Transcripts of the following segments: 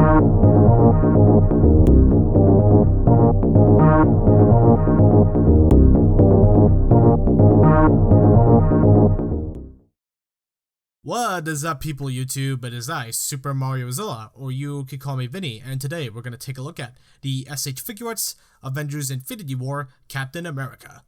What is up, people YouTube? It is I, Super Mario Zilla, or you could call me Vinny, and today we're going to take a look at the S.H.Figuarts Avengers Infinity War Captain America.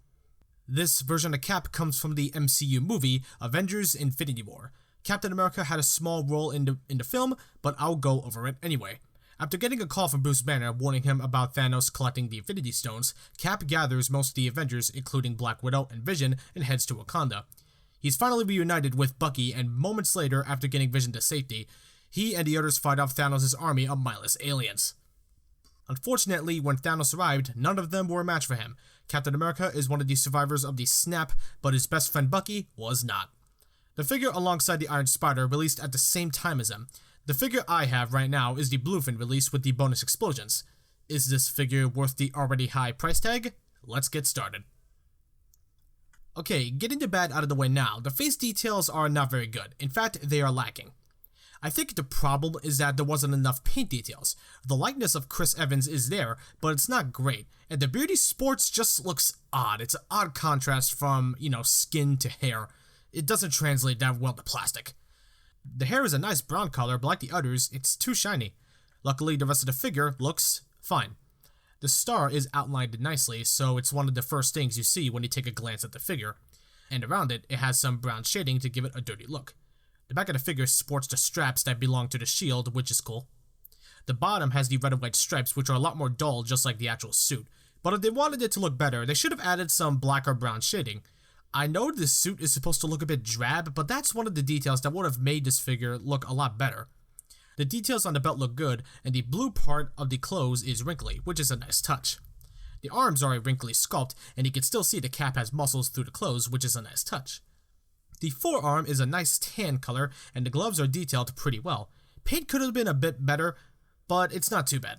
This version of Cap comes from the MCU movie Avengers Infinity War. Captain America had a small role in the film, but I'll go over it anyway. After getting a call from Bruce Banner warning him about Thanos collecting the Infinity Stones, Cap gathers most of the Avengers, including Black Widow and Vision, and heads to Wakanda. He's finally reunited with Bucky, and moments later, after getting Vision to safety, he and the others fight off Thanos' army of mindless aliens. Unfortunately, when Thanos arrived, none of them were a match for him. Captain America is one of the survivors of the snap, but his best friend Bucky was not. The figure alongside the Iron Spider released at the same time as him. The figure I have right now is the Bluefin release with the bonus explosions. Is this figure worth the already high price tag? Let's get started. Okay, getting the bad out of the way now, the face details are not very good. In fact, they are lacking. I think the problem is that there wasn't enough paint details. The likeness of Chris Evans is there, but it's not great, and the Beardy Sports just looks odd. It's an odd contrast from, skin to hair. It doesn't translate that well to plastic. The hair is a nice brown color, but like the others, it's too shiny. Luckily, the rest of the figure looks fine. The star is outlined nicely, so it's one of the first things you see when you take a glance at the figure. And around it, it has some brown shading to give it a dirty look. The back of the figure sports the straps that belong to the shield, which is cool. The bottom has the red and white stripes, which are a lot more dull, just like the actual suit. But if they wanted it to look better, they should have added some black or brown shading. I know this suit is supposed to look a bit drab, but that's one of the details that would have made this figure look a lot better. The details on the belt look good, and the blue part of the clothes is wrinkly, which is a nice touch. The arms are a wrinkly sculpt, and you can still see the Cap has muscles through the clothes, which is a nice touch. The forearm is a nice tan color, and the gloves are detailed pretty well. Paint could have been a bit better, but it's not too bad.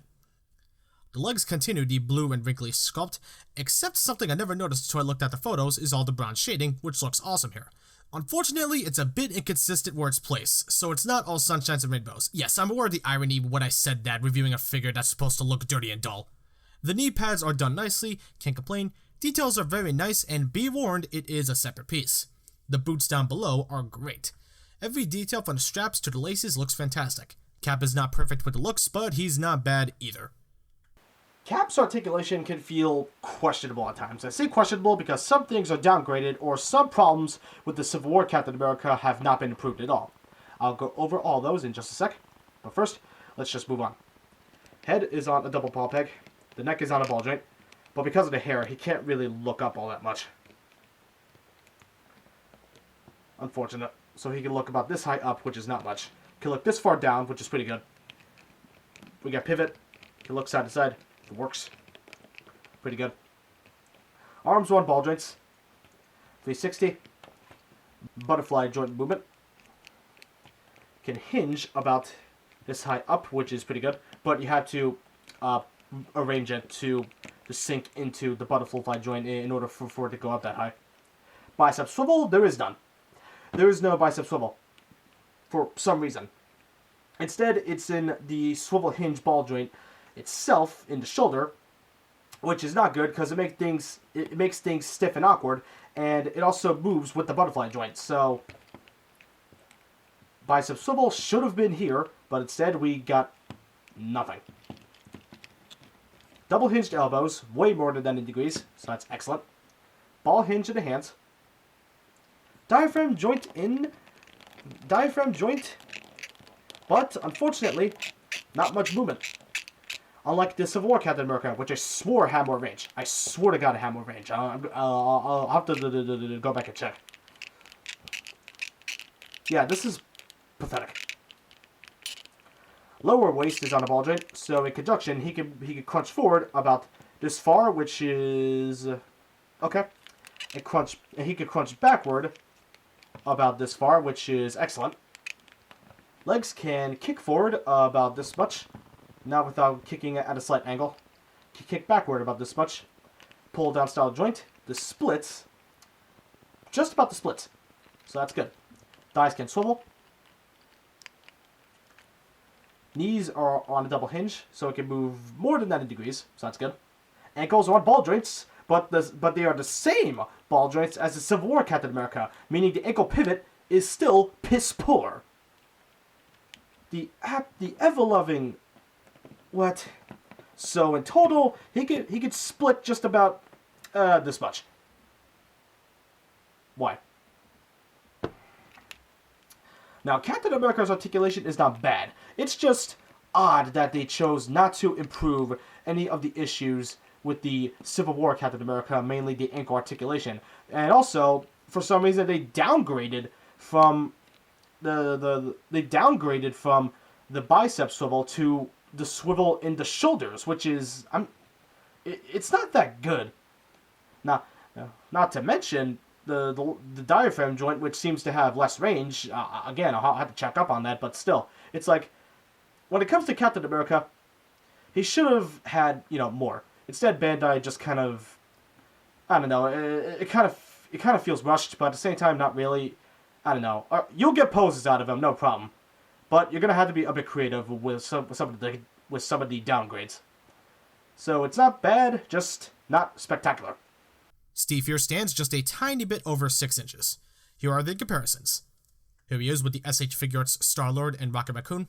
The legs continue the blue and wrinkly sculpt, except something I never noticed until I looked at the photos is all the brown shading, which looks awesome here. Unfortunately, it's a bit inconsistent where it's placed, so it's not all sunshines and rainbows. Yes, I'm aware of the irony when I said that, reviewing a figure that's supposed to look dirty and dull. The knee pads are done nicely, can't complain, details are very nice, and be warned, it is a separate piece. The boots down below are great. Every detail from the straps to the laces looks fantastic. Cap is not perfect with the looks, but he's not bad either. Cap's articulation can feel questionable at times. I say questionable because some things are downgraded or some problems with the Civil War Captain America have not been improved at all. I'll go over all those in just a sec, but first, let's just move on. Head is on a double paw peg, the neck is on a ball joint, but because of the hair, he can't really look up all that much. Unfortunate. So he can look about this high up, which is not much. He can look this far down, which is pretty good. We got pivot, he can look side to side. It works. Pretty good. Arms on ball joints. 360. Butterfly joint movement. Can hinge about this high up, which is pretty good. But you have to arrange it to sink into the butterfly joint in order for it to go up that high. Bicep swivel, there is none. There is no bicep swivel. For some reason. Instead, it's in the swivel hinge ball joint itself in the shoulder, which is not good because it makes things stiff and awkward, and it also moves with the butterfly joint. So bicep swivel should have been here, but instead we got nothing. Double hinged elbows, way more than 90 degrees, so that's excellent. Ball hinge in the hands. Diaphragm joint, but unfortunately, not much movement. Unlike the Civil War Captain America, which I swore had more range. I swear to God it had more range. I'll have to go back and check. Yeah, this is pathetic. Lower waist is on a ball joint, so in conjunction, he could crunch forward about this far, which is okay. And he could crunch backward about this far, which is excellent. Legs can kick forward about this much. Not without kicking at a slight angle. Kick backward about this much. Pull down style joint. The splits. Just about the splits. So that's good. Thighs can swivel. Knees are on a double hinge, so it can move more than 90 degrees, so that's good. Ankles are on ball joints, but they are the same ball joints as the Civil War Captain America, meaning the ankle pivot is still piss poor. The ever-loving... What? So in total, he could split just about this much. Why? Now, Captain America's articulation is not bad. It's just odd that they chose not to improve any of the issues with the Civil War Captain America, mainly the ankle articulation. And also, for some reason, they downgraded from the bicep swivel to the swivel in the shoulders, which is it's not that good. Now, not to mention the diaphragm joint, which seems to have less range. Again, I'll have to check up on that, but still, it's like when it comes to Captain America, he should have had more. Instead, Bandai just kind of, I don't know, it kind of feels rushed, but at the same time, not really. I don't know. You'll get poses out of him, no problem, but you're gonna have to be a bit creative with some of the downgrades. So it's not bad, just not spectacular. Steve here stands just a tiny bit over 6 inches. Here are the comparisons. Here he is with the S.H.Figuarts Star-Lord and Rocket Raccoon.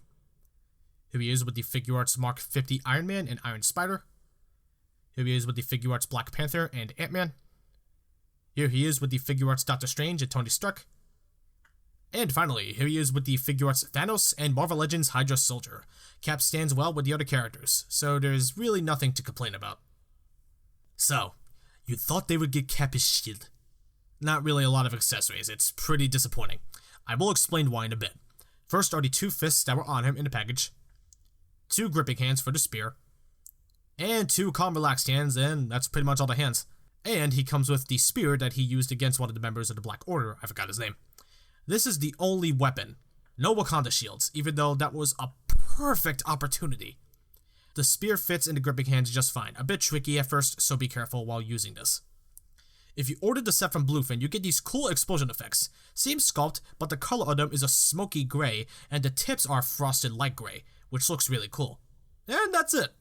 Here he is with the Figuarts Mark 50 Iron Man and Iron Spider. Here he is with the Figuarts Black Panther and Ant-Man. Here he is with the Figuarts Doctor Strange and Tony Stark. And finally, here he is with the Figuarts Thanos and Marvel Legends Hydra Soldier. Cap stands well with the other characters, so there's really nothing to complain about. So, you thought they would get Cap his shield. Not really a lot of accessories, it's pretty disappointing. I will explain why in a bit. First are the 2 fists that were on him in the package, 2 gripping hands for the spear, and 2 calm relaxed hands, and that's pretty much all the hands. And he comes with the spear that he used against one of the members of the Black Order, I forgot his name. This is the only weapon. No Wakanda shields, even though that was a perfect opportunity. The spear fits in the gripping hands just fine. A bit tricky at first, so be careful while using this. If you ordered the set from Bluefin, you get these cool explosion effects. Same sculpt, but the color of them is a smoky gray, and the tips are frosted light gray, which looks really cool. And that's it.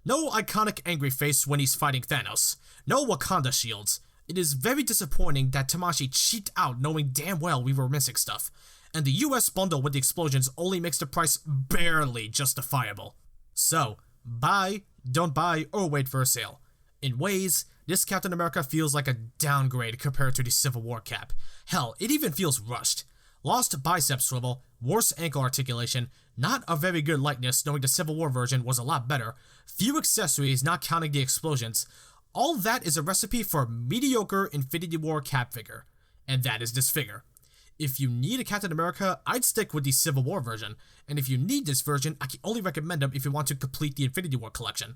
No iconic angry face when he's fighting Thanos. No Wakanda shields. It is very disappointing that Tamashi cheaped out knowing damn well we were missing stuff. And the US bundle with the explosions only makes the price barely justifiable. So, buy, don't buy, or wait for a sale. In ways, this Captain America feels like a downgrade compared to the Civil War Cap. Hell, it even feels rushed. Lost bicep swivel, worse ankle articulation, not a very good likeness knowing the Civil War version was a lot better, few accessories not counting the explosions. All that is a recipe for a mediocre Infinity War Cap figure. And that is this figure. If you need a Captain America, I'd stick with the Civil War version, and if you need this version, I can only recommend them if you want to complete the Infinity War collection,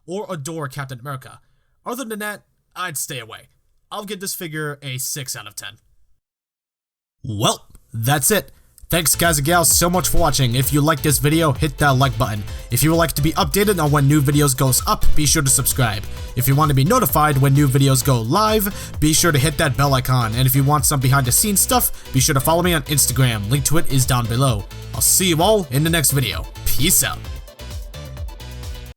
or adore Captain America. Other than that, I'd stay away. I'll give this figure a 6 out of 10. Well, that's it. Thanks guys and gals so much for watching. If you like this video, hit that like button. If you would like to be updated on when new videos goes up, be sure to subscribe. If you want to be notified when new videos go live, be sure to hit that bell icon. And if you want some behind the scenes stuff, be sure to follow me on Instagram. Link to it is down below. I'll see you all in the next video. Peace out.